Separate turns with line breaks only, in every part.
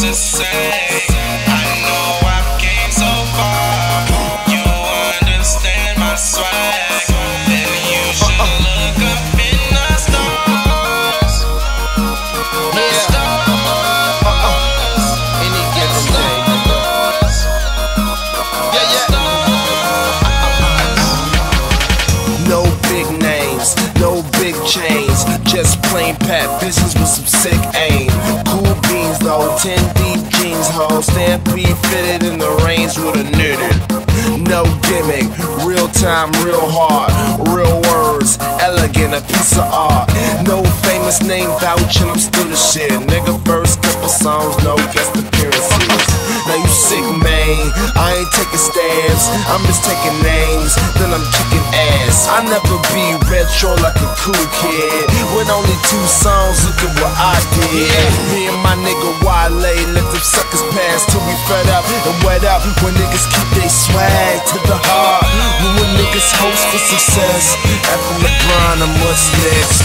to say. I know I've came so far. You understand my swag. Then you should look up in the stars. The stars.
Any given day. No big names, no big chains, just plain pat bitches with some sick aim. Cool beans though, 10 deep jeans, ho. Stampede fitted in the range with a knitted. No gimmick, real time, real hard, real words, elegant, a piece of art. No famous name vouching, I'm still the shit. Nigga, first couple songs, no guest appearances. Now you sick, man, I ain't taking stabs, I'm just taking names, then I'm kicking ass. I never be retro like a cool kid. With only 2 songs, look at what I did. Me and my nigga Wale let them suckers pass till we fed up and wet up. When niggas keep they swag to the heart. When niggas host for success. After LeBron, I'm what's next.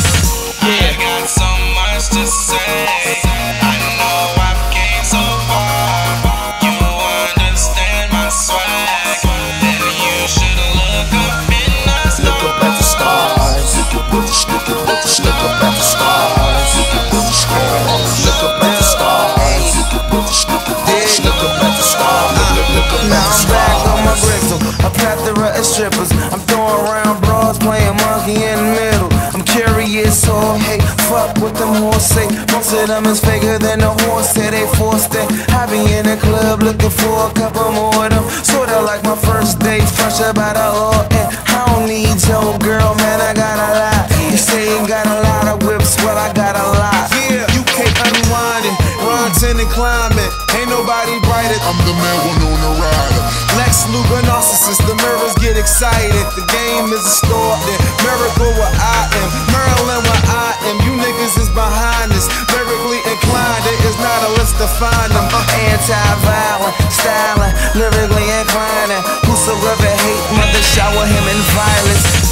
I got so much to say. I know I've came so far. You understand my swag. Then you should look up in the stars.
Look up at the stars. Look up at the stars. Look up at the stars. Look up at the stars. Look up at the stars. Look up at the stars. Now I'm back on my grizzle. A plethora of strippers. I'm throwing around bras, playing monkey in the middle. I'm curious, so hey, fuck what them hoes say. Most of them is faker than the horse say they forced it. I be in the club looking for a couple more of them. Sorta like my first date, fresh up out of oil. And I don't need your girl, man, I got a lot. You say you got a lot of whips, well I got a lot.
Yeah, UK unwinding, Ronton and climbing. Ain't nobody brighter.
I'm the man one on the rider.
Lex Luger narcissist, the mirrors get excited. The game is distorted. Miracle where I am, Maryland where I am. You niggas is behind this, lyrically inclined. There is not a list to find them.
Anti-violent, styling, lyrically inclining. Whosoever hate, mother shower him in violence.